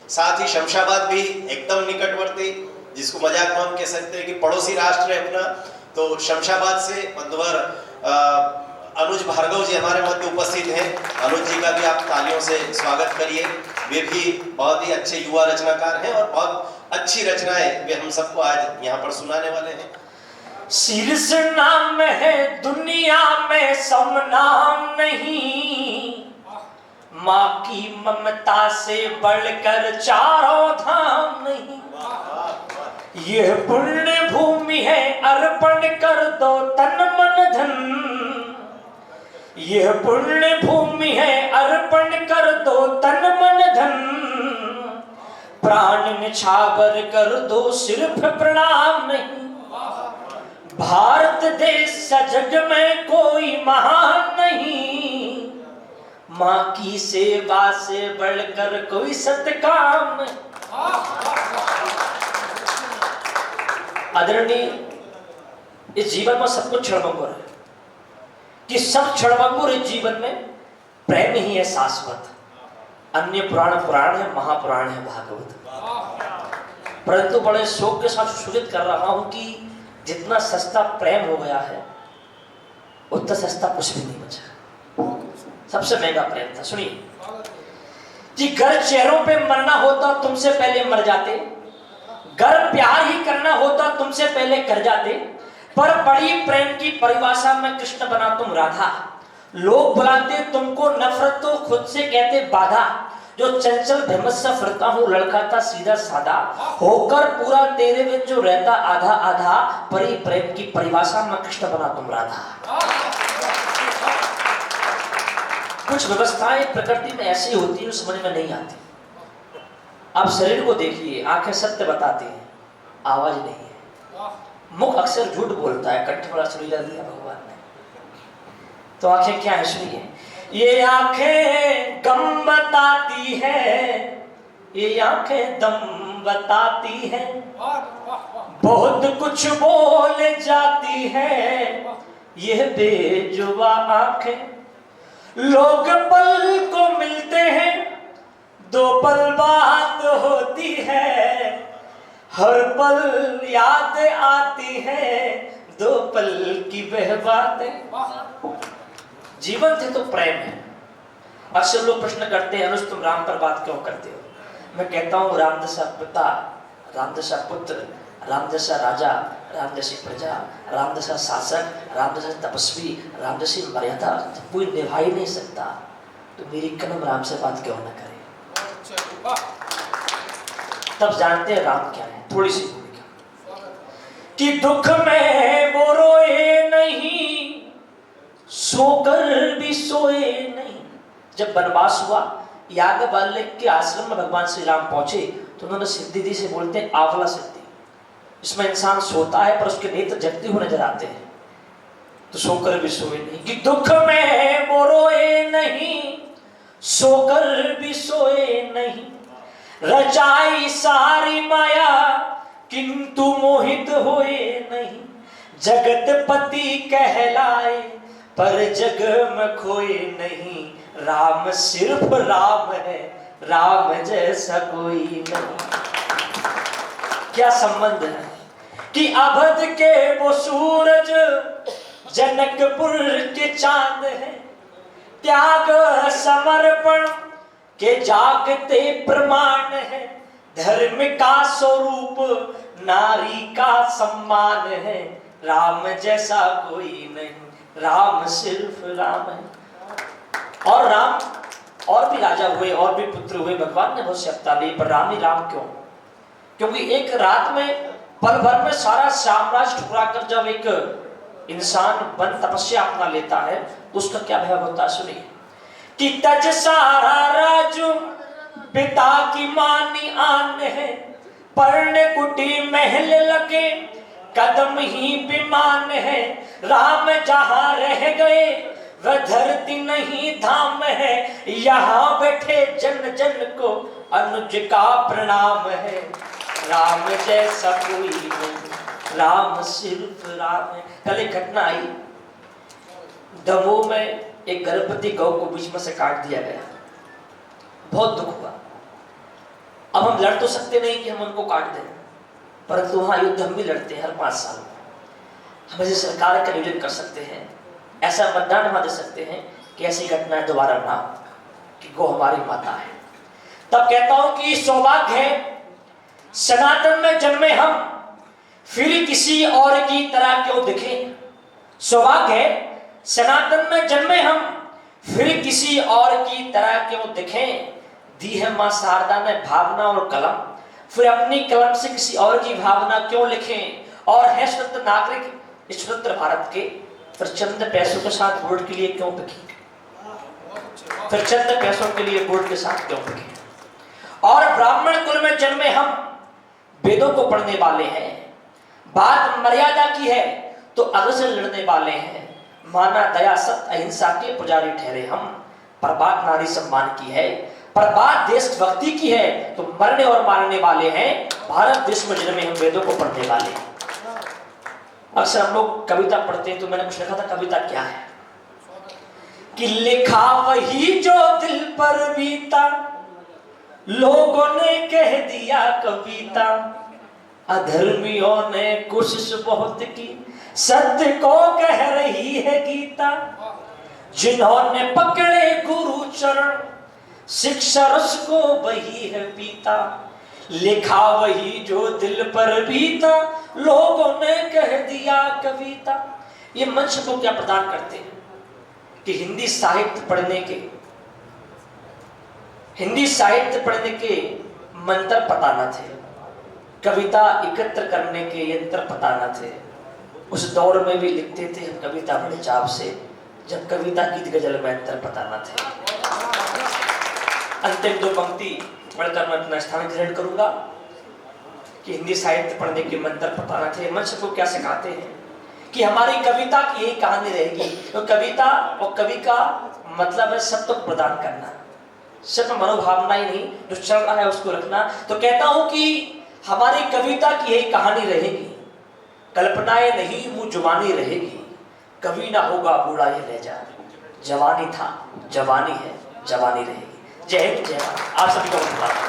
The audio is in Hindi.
साथ ही शमशाबाद भी एकदम निकटवर्ती, जिसको मजाक में हम कह सकते हैं कि पड़ोसी राष्ट्र है अपना। तो शमशाबाद से मध्वर अनुज भार्गव जी हमारे मध्य उपस्थित हैं। अनुज जी का भी आप तालियों से स्वागत करिए। वे भी बहुत ही अच्छे युवा रचनाकार हैं और बहुत अच्छी रचनाएं वे हम सबको आज यहाँ पर सुनाने वाले हैं। शीर्ष नाम है दुनिया में, सम नाम नहीं। माँ की ममता से बढ़कर चारों धाम नहीं। यह पुण्य भूमि है, अर्पण कर दो तन मन धन। यह पुण्य भूमि है, अर्पण कर दो तन मन धन। प्राण निछावर कर दो, सिर्फ प्रणाम नहीं। भारत देश सा जग में कोई महान नहीं। माँ की सेवा से बढ़कर कोई सत्काम नहीं। आदरणीय, इस जीवन में सब कुछ क्षणभंगुर है कि सब क्षणभंगुर इस जीवन में प्रेम ही है शाश्वत। अन्य पुराण है, महापुराण है भागवत। परंतु बड़े शोक के साथ सूचित कर रहा हूं कि जितना सस्ता प्रेम हो गया है उतना सस्ता कुछ भी नहीं बचा। सबसे महंगा प्रेम था। सुनिए कि घर चेहरों पे मरना होता तुमसे पहले मर जाते, घर प्यार ही करना होता तुमसे पहले कर जाते। पर बड़ी प्रेम की परिभाषा में कृष्ण बना तुम राधा। लोग बुलाते तुमको नफरत तो खुद से कहते बाधा। जो चंचल भ्रमस सा फिरता हूँ, लड़का था सीधा साधा। होकर पूरा तेरे में जो रहता आधा आधा। परी प्रेम की परिभाषा में कृष्ण बना तुम राधा। कुछ व्यवस्थाएं प्रकृति में ऐसी होती है समझ में नहीं आती। आप शरीर को देखिए, आंखें सत्य बताती हैं, आवाज नहीं है। मुख अक्सर झूठ बोलता है, कंठ बड़ा सुरीला दिया भगवान ने। तो आंखें क्या है सुनिए। ये आंखें गम बताती है, ये आंखें दम बताती है। बहुत कुछ बोल जाती है ये बेजुबा आंखें। लोग पल को मिलते हैं, दो पल बात होती है। हर पल याद आती है, दो पल की वह बातें। जीवन थे तो प्रेम है। अक्सर लोग प्रश्न करते हैं, अनुज तुम राम पर बात क्यों करते हो? मैं कहता हूँ राम जैसा पिता, राम जैसा पुत्र, राम जैसा राजा, राम जैसी प्रजा, राम जैसा शासक, राम जैसा तपस्वी, राम जैसी मर्यादा कोई निभा ही नहीं सकता। तो मेरी कलम राम से बात क्यों न करे? तब जानते हैं राम क्या है। थोड़ी सी भूमिका कि दुख में वो रोए नहीं, सोकर भी सोए नहीं। जब वनवास हुआ, याज्ञवल्क्य के आश्रम में भगवान श्री राम पहुंचे तो उन्होंने सिद्धि दी से बोलते हैं आवला सिद्धि। इसमें इंसान सोता है पर उसके नेत्र जगते हुए नजर आते हैं। तो सोकर भी सोए नहीं कि दुख में वो रोए नहीं, सोकर भी सोए नहीं। रचाई सारी माया किंतु मोहित होए नहीं। जगतपति कहलाए पर जग में खोए नहीं। राम सिर्फ राम है, राम जैसा कोई नहीं। क्या संबंध है कि अवध के वो सूरज, जनकपुर के चांद है। त्याग समर्पण के जागते प्रमाण है। धर्म का स्वरूप नारी का सम्मान है। राम जैसा कोई नहीं, राम सिर्फ राम है। और राम और भी राजा हुए, और भी पुत्र हुए, भगवान ने बहुत से अवतार लिए, पर राम ही राम क्यों? क्योंकि एक रात में पल भर में सारा साम्राज्य ठुकरा कर जब एक इंसान वन तपस्या अपना लेता है तो उसका क्या भय होता है। सुनिए कि तज सारा राजू पिता की मानी आन है। पर्ण कुटी महल लगे कदम ही विमान है। राम जहां रह गए वह धरती नहीं धाम है। यहाँ बैठे जन जन को अनुज का प्रणाम है। राम जैसा कोई नहीं, राम सिर्फ राम है। कल एक घटना आई, दमोह में एक गर्भवती गौ को बीच में से काट दिया गया। बहुत दुख हुआ। अब हम लड़ तो सकते नहीं कि हम उनको काट दें, परंतु वहां युद्ध हम भी लड़ते हैं हर 5 साल में। हम ऐसी सरकार का नियोजन कर सकते हैं, ऐसा मतदान वहां दे सकते हैं कि ऐसी घटनाएं दोबारा ना हो, कि गौ हमारी माता है। तब कहता हूं कि सौभाग्य है सनातन में जन्मे हम, फिर किसी और की तरह क्यों दिखें। सौभाग्य है सनातन में जन्मे हम, फिर किसी और की तरह क्यों दिखें। दी है मां शारदा ने भावना और कलम, फिर अपनी कलम से किसी और की भावना क्यों लिखें। और है स्वतंत्र नागरिक इस स्वतंत्र भारत के, फिर चंद पैसों के साथ वोट के लिए क्यों बिके। फिर चंद पैसों के लिए वोट के साथ क्यों बिके। और ब्राह्मण कुल में जन्मे हम, वेदों को पढ़ने वाले हैं। बात मर्यादा की है तो अगर से लड़ने वाले हैं। माना दया सत्य अहिंसा के पुजारी ठहरे हम, पर बात नारी सम्मान की है, पर बात देशभक्ति की है तो मरने और मारने वाले हैं। भारत देश में जन्मे हम, वेदों को पढ़ने वाले हैं। अक्सर हम लोग कविता पढ़ते हैं तो मैंने कुछ लिखा था, कविता क्या है कि लिखा वही जो दिल पर बीता, लोगों ने कह दिया कविता। अधर्मियों ने कोशिश बहुत की, सत्य को कह रही है गीता। जिन्होंने पकड़े गुरु चरण, शिक्षा रस को वही है पीता। लिखा वही जो दिल पर बीता, लोगों ने कह दिया कविता। ये मंच को क्या प्रदान करते हैं कि हिंदी साहित्य पढ़ने के मंत्र पता न थे, कविता एकत्र करने के यंत्र पता न थे। उस दौर में भी लिखते थे हम कविता बड़े चाव से, जब कविता गीत गजल में अंतर पता न थे। अंतिम 2 पंक्ति पढ़कर मैं अपना स्थान ग्रहण करूंगा कि हिंदी साहित्य पढ़ने के मंत्र पता न थे। मंच को क्या सिखाते हैं कि हमारी कविता की यही कहानी रहेगी। तो कविता और कवि का मतलब है सत्य को प्रदान करना, सिर्फ मनोभावना ही नहीं, जो चल रहा है उसको रखना। तो कहता हूं कि हमारी कविता की यही कहानी रहेगी, कल्पनाएं नहीं वो जुबानी रहेगी। कभी ना होगा बूढ़ा ये ले जा, जवानी था जवानी है जवानी रहेगी। जय हिंद जय भारत। आप सभी को धन्यवाद।